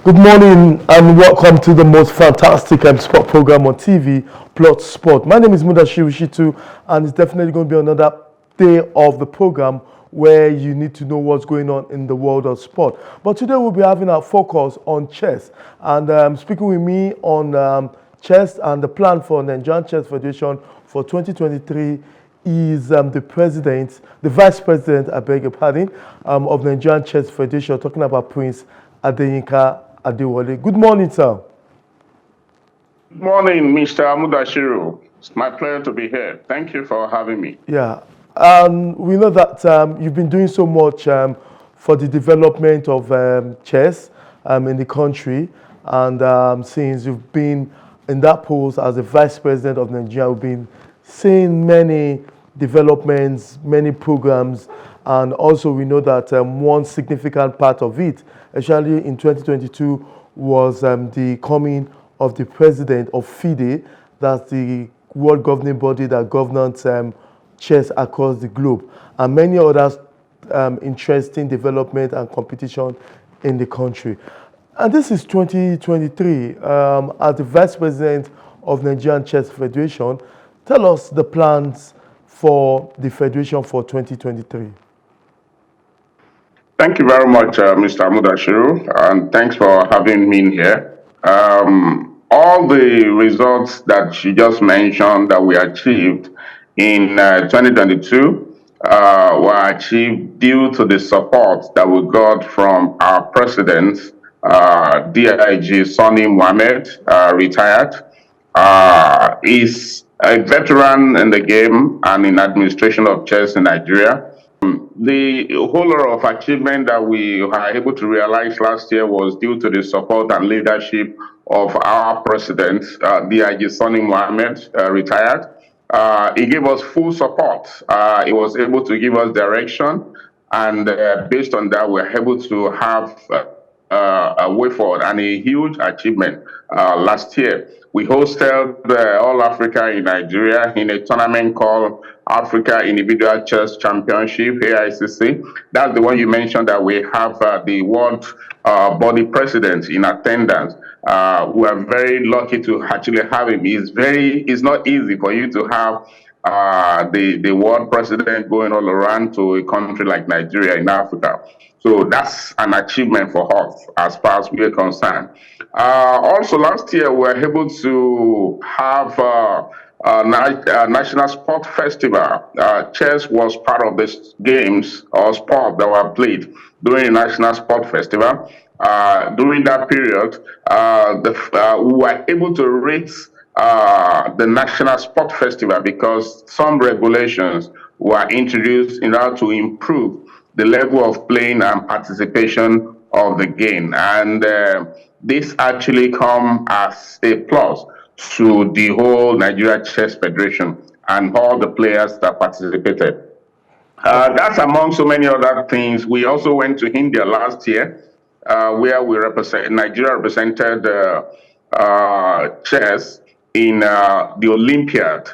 Good morning and welcome to the most fantastic sport program on TV, Plot Sport. My name is Mudashiru Shitu, and it's definitely going to be another day of the program where you need to know what's going on in the world of sport. But today we'll be having our focus on chess, and speaking with me on chess and the plan for Nigerian Chess Federation for 2023 is the vice president, I beg your pardon, of Nigerian Chess Federation, talking about Prince Adeyinka Adewole. Good morning, sir. Good morning, Mr. Mudashiru. It's my pleasure to be here. Thank you for having me. Yeah, we know that you've been doing so much for the development of chess in the country, and since you've been in that post as the vice president of Nigeria, we've been seeing many developments, many programs, and also we know that one significant part of it, especially in 2022, was the coming of the president of FIDE, that's the world governing body that governs chess across the globe, and many other interesting development and competition in the country. And this is 2023. As the vice president of Nigerian Chess Federation, tell us the plans for the federation for 2023. Thank you very much, Mr. Mudashiru, and thanks for having me here. All the results that you just mentioned that we achieved in 2022 were achieved due to the support that we got from our president, DIG Sani Mohammed, retired. Is a veteran in the game and in administration of chess in Nigeria. The whole lot of achievement that we were able to realize last year was due to the support and leadership of our president, DIG Sani Mohammed, retired. He gave us full support. He was able to give us direction, and based on that, we're able to have a way forward and a huge achievement last year. We hosted All Africa in Nigeria in a tournament called Africa Individual Chess Championship, AICC. That's the one you mentioned that we have the world body president in attendance. We are very lucky to actually have him. It's not easy for you to have the world president going all around to a country like Nigeria in Africa. So that's an achievement for us as far as we are concerned. Also, last year we were able to have a National Sport Festival. Chess was part of the games or sport that were played during the National Sport Festival. During that period, we were able to rate the National Sport Festival because some regulations were introduced in order to improve the level of playing and participation of the game. And this actually come as a plus to the whole Nigeria Chess Federation and all the players that participated. That's among so many other things. We also went to India last year, where Nigeria represented chess in the Olympiad.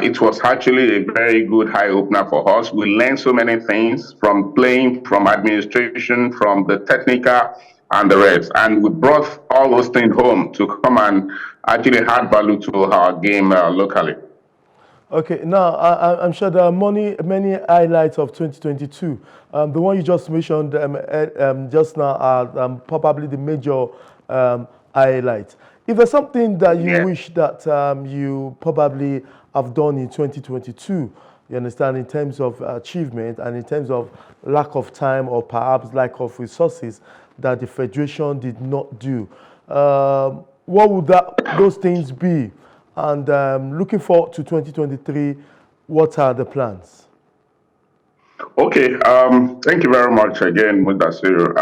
It was actually a very good eye opener for us. We learned so many things from playing, from administration, from the technical and the rest. And we brought all those things home to come and actually add value to our game locally. Okay, now I'm sure there are many highlights of 2022. The one you just mentioned just now are probably the major highlights. If there's something that you wish that you probably have done in 2022, you understand, in terms of achievement and in terms of lack of time or perhaps lack of resources that the Federation did not do, what would those things be? And looking forward to 2023, what are the plans? Okay, thank you very much again, Mudasir.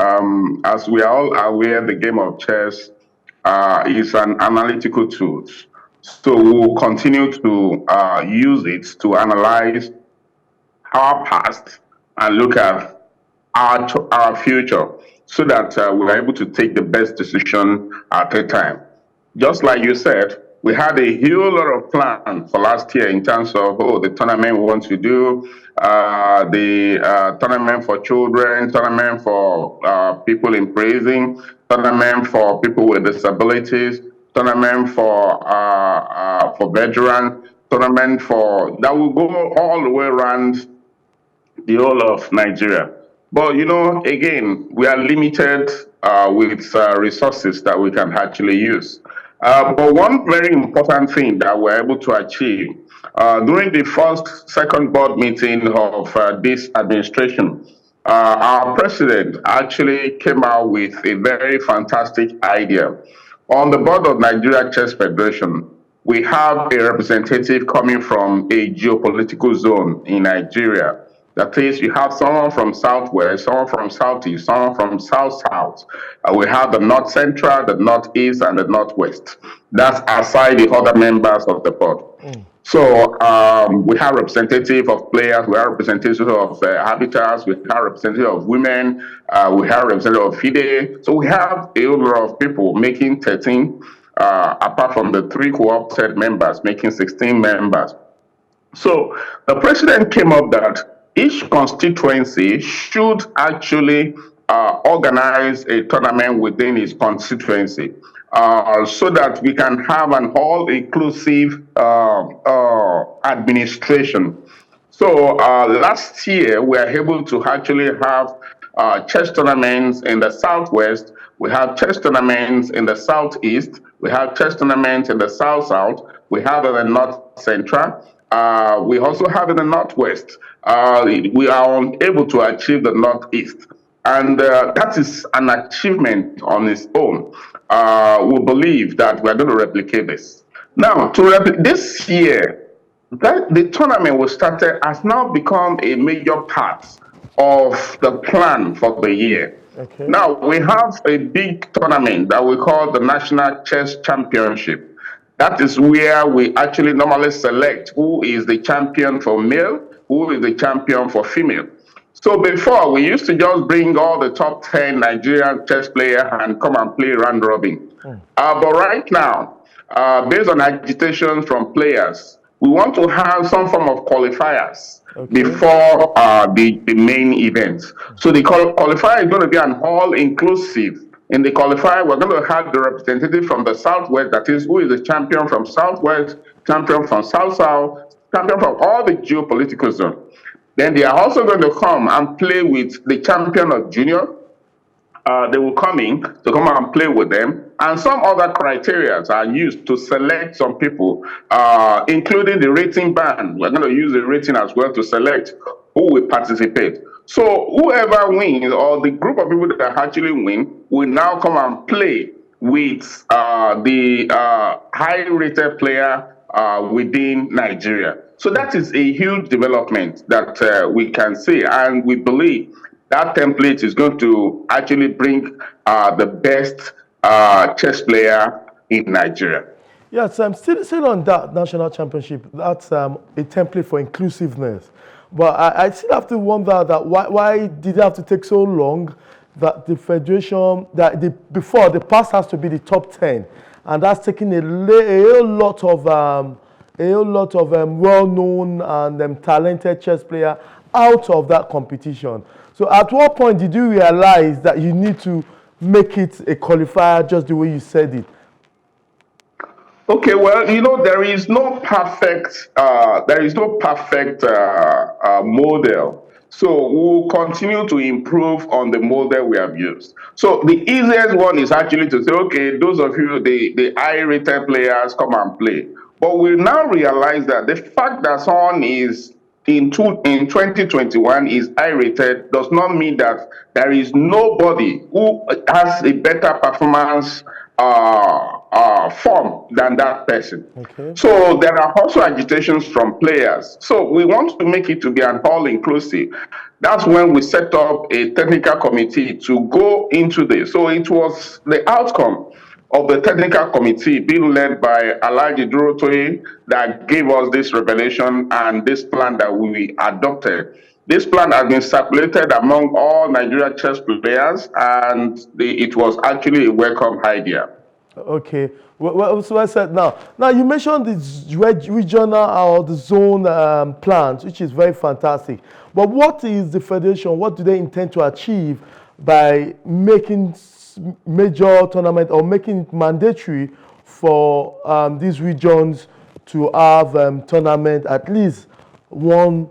As we are all aware, the game of chess is an analytical tool. So we'll continue to use it to analyze our past and look at our future so that we're able to take the best decision at a time. Just like you said, we had a huge lot of plans for last year in terms of the tournament we want to do, the tournament for children, tournament for people in praising, tournament for people with disabilities, tournament for veterans, tournament for that will go all the way around the whole of Nigeria. But again, we are limited with resources that we can actually use. But one very important thing that we're able to achieve during the second board meeting of this administration, our president actually came out with a very fantastic idea. On the board of Nigeria Chess Federation, we have a representative coming from a geopolitical zone in Nigeria. That is, you have someone from Southwest, someone from Southeast, someone from South-South. We have the North Central, the Northeast, and the Northwest. That's aside the other members of the board. So we have representative of players, we have representative of habitats, we have representative of women, we have representative of FIDE. So we have a lot of people making 13, apart from the 3 co-opted members, making 16 members. So the president came up that each constituency should actually organize a tournament within its constituency so that we can have an all-inclusive administration. So last year, we were able to actually have chess tournaments in the Southwest, we have chess tournaments in the Southeast, we have chess tournaments in the South-South, we have in the North Central, we also have in the Northwest. We are unable to achieve the Northeast. And that is an achievement on its own. We believe that we're going to replicate this. Now, this year, the tournament we started has now become a major part of the plan for the year. Okay. Now, we have a big tournament that we call the National Chess Championship. That is where we actually normally select who is the champion for male, who is the champion for female. So before, we used to just bring all the top 10 Nigerian chess players and come and play round robin. But right now, based on agitation from players, we want to have some form of qualifiers before the main event. So the qualifier is going to be an all-inclusive. In the qualifier, we're going to have the representative from the Southwest, that is, who is the champion from Southwest, champion from South-South, champion from all the geopolitical zones. Then they are also going to come and play with the champion of junior. They will come in to come and play with them. And some other criteria are used to select some people, including the rating band. We're going to use the rating as well to select who will participate. So whoever wins, or the group of people that actually win, will now come and play with the high-rated player within Nigeria. So that is a huge development that we can see, and we believe that template is going to actually bring the best chess player in Nigeria. Yes, still on that national championship. That's a template for inclusiveness. But I still have to wonder that why did it have to take so long that the federation, before the past has to be the top 10, and that's taking a lot of well-known and talented chess players out of that competition. So at what point did you realize that you need to make it a qualifier just the way you said it? Okay, well, there is no perfect model. So we'll continue to improve on the model we have used. So the easiest one is actually to say, okay, those of you, the high-rated players, come and play. But we now realize that the fact that someone is in 2021 is high-rated does not mean that there is nobody who has a better performance form than that person. Okay. So there are also agitations from players. So we want to make it to be an all-inclusive. That's when we set up a technical committee to go into this. So it was the outcome of the technical committee being led by Alhaji Durotoye that gave us this revelation and this plan that we adopted. This plan has been circulated among all Nigeria chess players, and it was actually a welcome idea. Okay. Well, so I said now you mentioned the regional or the zone plans, which is very fantastic. But what is the federation? What do they intend to achieve by making major tournament or making it mandatory for these regions to have tournament at least one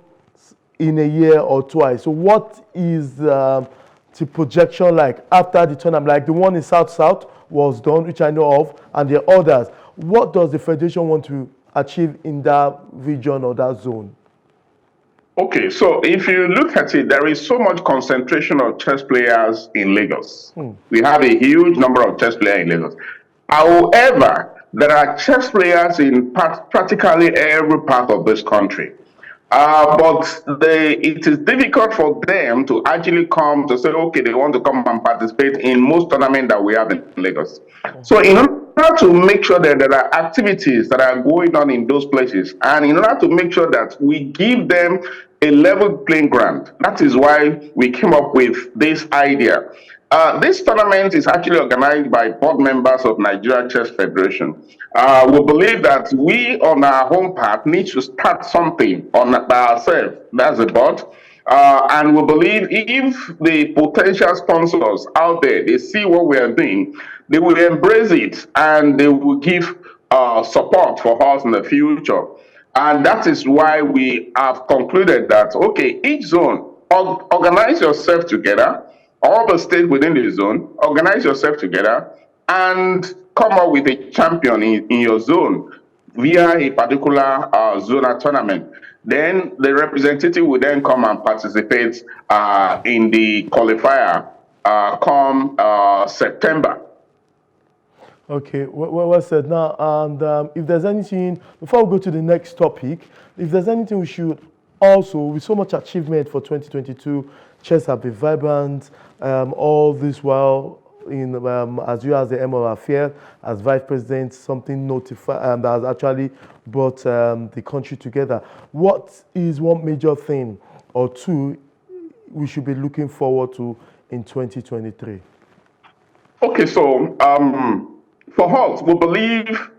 in a year or twice. So what is the projection like after the tournament? Like the one in South was done, which I know of, and the others. What does the federation want to achieve in that region or that zone? Okay, so if you look at it, there is so much concentration of chess players in Lagos. We have a huge number of chess players in Lagos. However, there are chess players in practically every part of this country. But it is difficult for them to actually come to say, okay, they want to come and participate in most tournaments that we have in Lagos. So in order to make sure that there are activities that are going on in those places, and in order to make sure that we give them a level playing ground, that is why we came up with this idea. This tournament is actually organized by board members of Nigeria Chess Federation. We believe that we, on our home part, need to start something by ourselves. That's the board. And we believe if the potential sponsors out there, they see what we are doing, they will embrace it and they will give support for us in the future. And that is why we have concluded that, okay, each zone, organize yourself together, all the states within the zone, organize yourself together and come up with a champion in your zone via a particular zonal tournament. Then the representative will then come and participate in the qualifier come September. Okay, well said. Now, and if there's anything, before we go to the next topic, if there's anything we should also, with so much achievement for 2022, chess have been vibrant, all this while, as you as the M of Affairs, as Vice President, something notified that has actually brought the country together. What is one major thing or two we should be looking forward to in 2023? Okay, so for us, we believe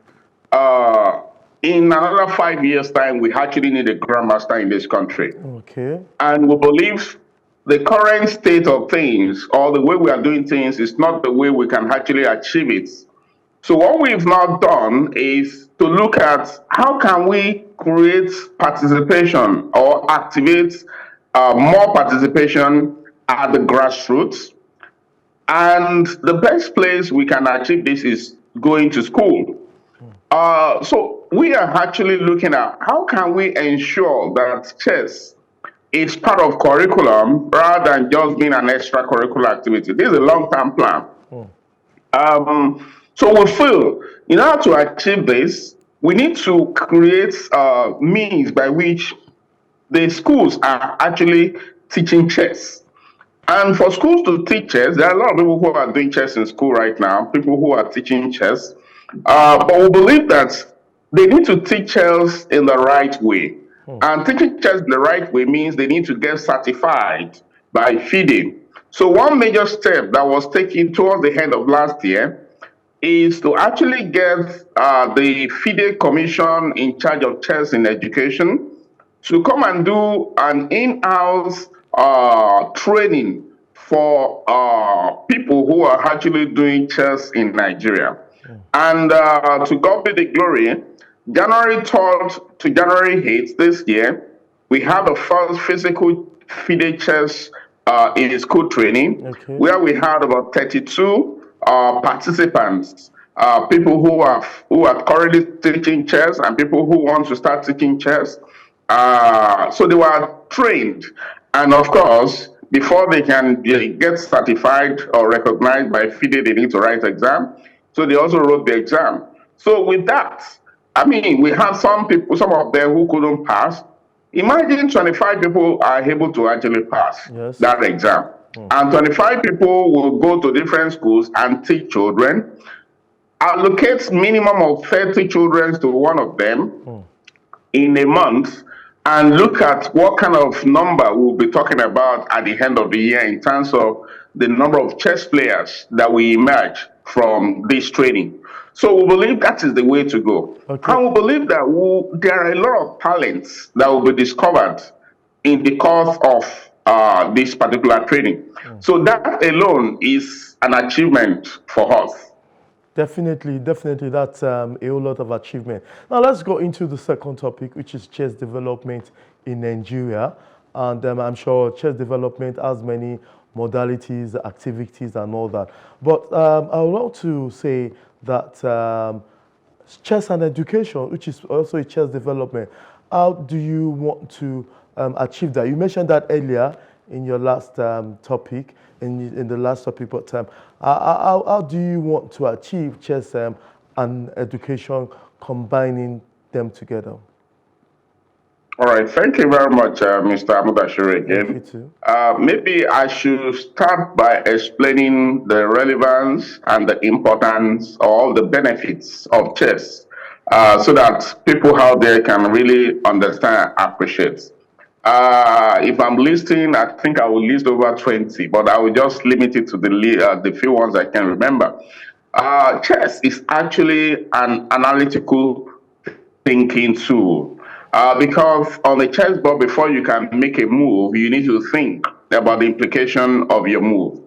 in another 5 years' time, we actually need a grandmaster in this country. Okay. And we believe the current state of things or the way we are doing things is not the way we can actually achieve it. So what we've now done is to look at how can we create participation or activate more participation at the grassroots. And the best place we can achieve this is going to school. So we are actually looking at how can we ensure that chess is part of curriculum rather than just being an extracurricular activity. This is a long-term plan. So we feel in order to achieve this, we need to create means by which the schools are actually teaching chess. And for schools to teach chess, there are a lot of people who are doing chess in school right now, people who are teaching chess. But we believe that they need to teach chess in the right way. And teaching chess in the right way means they need to get certified by FIDE. So one major step that was taken towards the end of last year is to actually get the FIDE Commission in charge of chess in education to come and do an in-house training for people who are actually doing chess in Nigeria. And to God be the glory, January 3rd to January 8th this year, we have the first physical FIDE chess in school training, where we had about 32 participants, people who are currently teaching chess and people who want to start teaching chess. So they were trained, and of course, before they can get certified or recognized by FIDE, they need to write exam. So they also wrote the exam. So with that, I mean, we have some people, some of them who couldn't pass. Imagine 25 people are able to actually pass that exam. And 25 people will go to different schools and teach children, allocate minimum of 30 children to one of them in a month, and look at what kind of number we'll be talking about at the end of the year in terms of the number of chess players that will emerge from this training. So we believe that is the way to go. And we believe that there are a lot of talents that will be discovered in the course of this particular training. So that alone is an achievement for us. Definitely, definitely, that's a whole lot of achievement. Now let's go into the second topic, which is chess development in Nigeria. And I'm sure chess development has many modalities, activities, and all that. But I would like to say that chess and education, which is also a chess development, how do you want to achieve that? You mentioned that earlier in your last topic, in the last topic, but how do you want to achieve chess and education, combining them together? All right, thank you very much, Mr. Amudashire Thank you again. too. Maybe I should start by explaining the relevance and the importance or the benefits of chess so that people out there can really understand and appreciate. If I'm listing, I think I will list over 20, but I will just limit it to the few ones I can remember. Chess is actually an analytical thinking tool. Because on the chessboard, before you can make a move, you need to think about the implication of your move.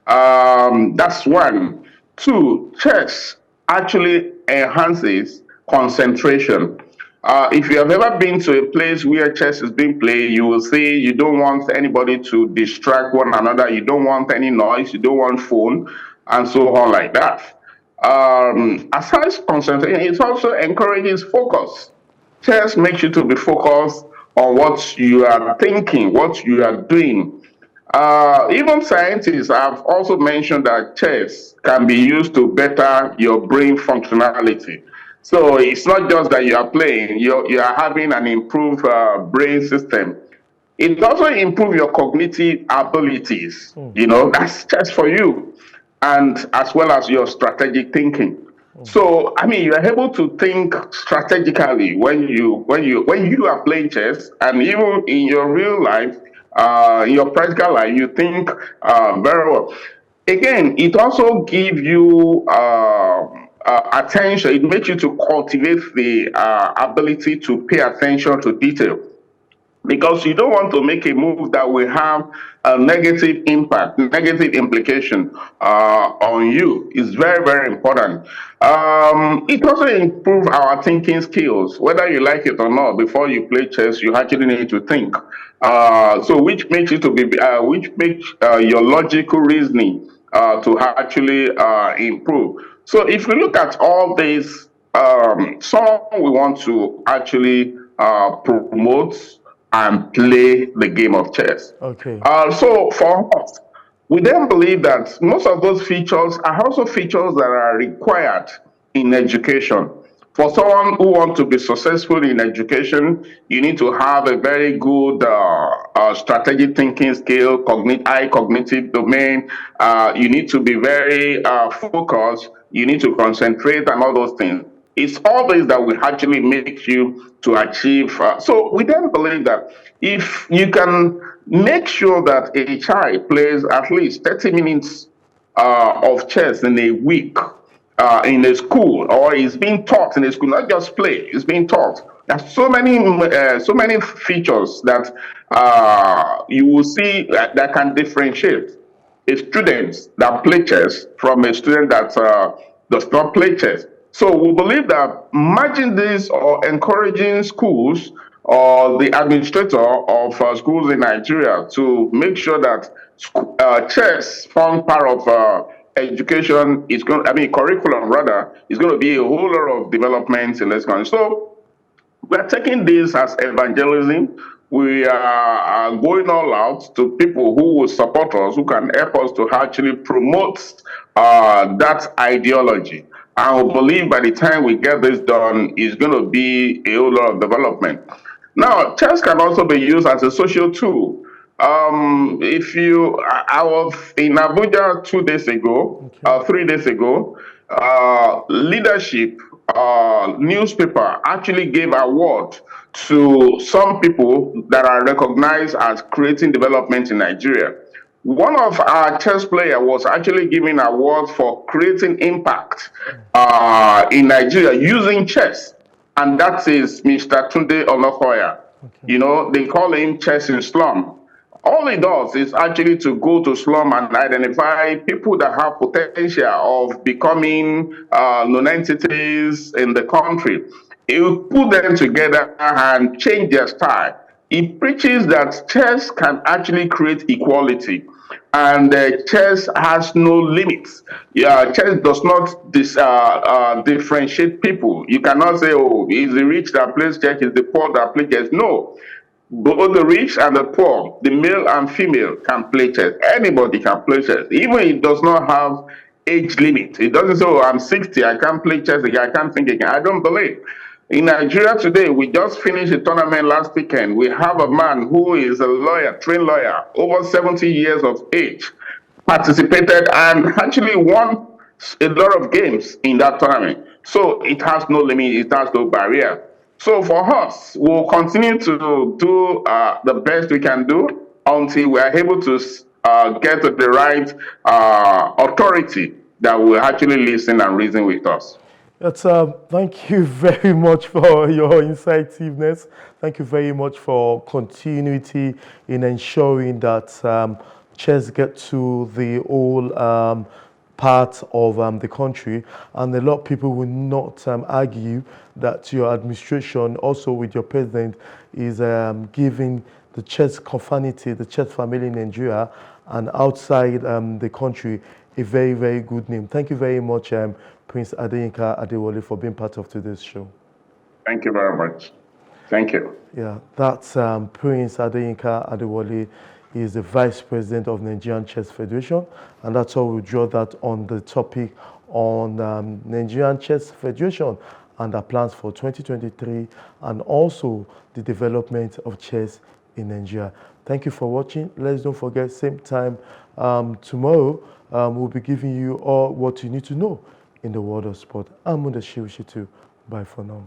That's one. Two, chess actually enhances concentration. If you have ever been to a place where chess is being played, you will see you don't want anybody to distract one another. You don't want any noise. You don't want phone, and so on like that. Aside concentration, it also encourages focus. Chess makes you to be focused on what you are thinking, what you are doing. Even scientists have also mentioned that chess can be used to better your brain functionality. So it's not just that you are playing, you are having an improved brain system. It also improves your cognitive abilities. You know, that's chess for you, and as well as your strategic thinking. So, I mean, you are able to think strategically when you are playing chess, and even in your real life, in your practical life, you think very well. Again, it also gives you attention. It makes you to cultivate the ability to pay attention to detail because you don't want to make a move that will have a negative impact, negative implication on you. It's very, very important. It also improves our thinking skills, whether you like it or not. Before you play chess, you actually need to think. So, which makes you to be, which makes your logical reasoning to actually improve. So, if we look at all these, some we want to actually promote and play the game of chess. Okay. So for us, we then believe that most of those features are also features that are required in education. For someone who wants to be successful in education, you need to have a very good strategic thinking skill, high cognitive domain. You need to be very focused. You need to concentrate and all those things. It's all this that will actually make you to achieve. So we then believe that if you can make sure that a child plays at least 30 minutes of chess in a week in a school, or is being taught in a school, not just play, it's being taught. There's so many features that you will see that can differentiate a student that play chess from a student that does not play chess. So we believe that merging this or encouraging schools or the administrator of schools in Nigeria to make sure that chess form part of education is going, I mean, curriculum rather, is going to be a whole lot of developments in this country. So we're taking this as evangelism. We are going all out to people who will support us, who can help us to actually promote that ideology. And we believe by the time we get this done, it's going to be a whole lot of development. Now, chess can also be used as a social tool. If you, I was in Abuja 2 days ago, Okay. 3 days ago. Leadership newspaper actually gave award to some people that are recognized as creating development in Nigeria. One of our chess players was actually given awards for creating impact in Nigeria using chess, and that is Mr. Tunde Olokoya. Okay. You know, they call him Chess in Slum. All it does is actually to go to slum and identify people that have potential of becoming non-entities in the country. It will put them together and change their style. It preaches that chess can actually create equality, and chess has no limits. Yeah, chess does not differentiate people. You cannot say, "Oh, it's the rich that plays chess, it's the poor that plays chess." No, both the rich and the poor, the male and female, can play chess. Anybody can play chess. Even it does not have age limit. It doesn't say, "Oh, I'm 60, I can't play chess again, I can't think again." I don't believe. In Nigeria today, we just finished a tournament last weekend. We have a man who is a lawyer, trained lawyer, over 70 years of age, participated and actually won a lot of games in that tournament. So it has no limit, it has no barrier. So for us, we'll continue to do the best we can do until we are able to get to the right authority that will actually listen and reason with us. Thank you very much for your incisiveness. Thank you very much for continuity in ensuring that chess get to the whole part of the country. And a lot of people will not argue that your administration, also with your president, is giving the chess community, the chess family in Nigeria and outside the country, a very, very good name. Thank you very much, Prince Adeyinka Adewole, for being part of today's show. Thank you very much. Thank you. Yeah, that's Prince Adeyinka Adewole. He is the Vice President of Nigerian Chess Federation, and that's how we draw that on the topic on Nigerian Chess Federation and our plans for 2023, and also the development of chess in Nigeria. Thank you for watching. Let's don't forget, same time tomorrow, we'll be giving you all what you need to know in the world of sport. I'm Mudashiru Shitu. Bye for now.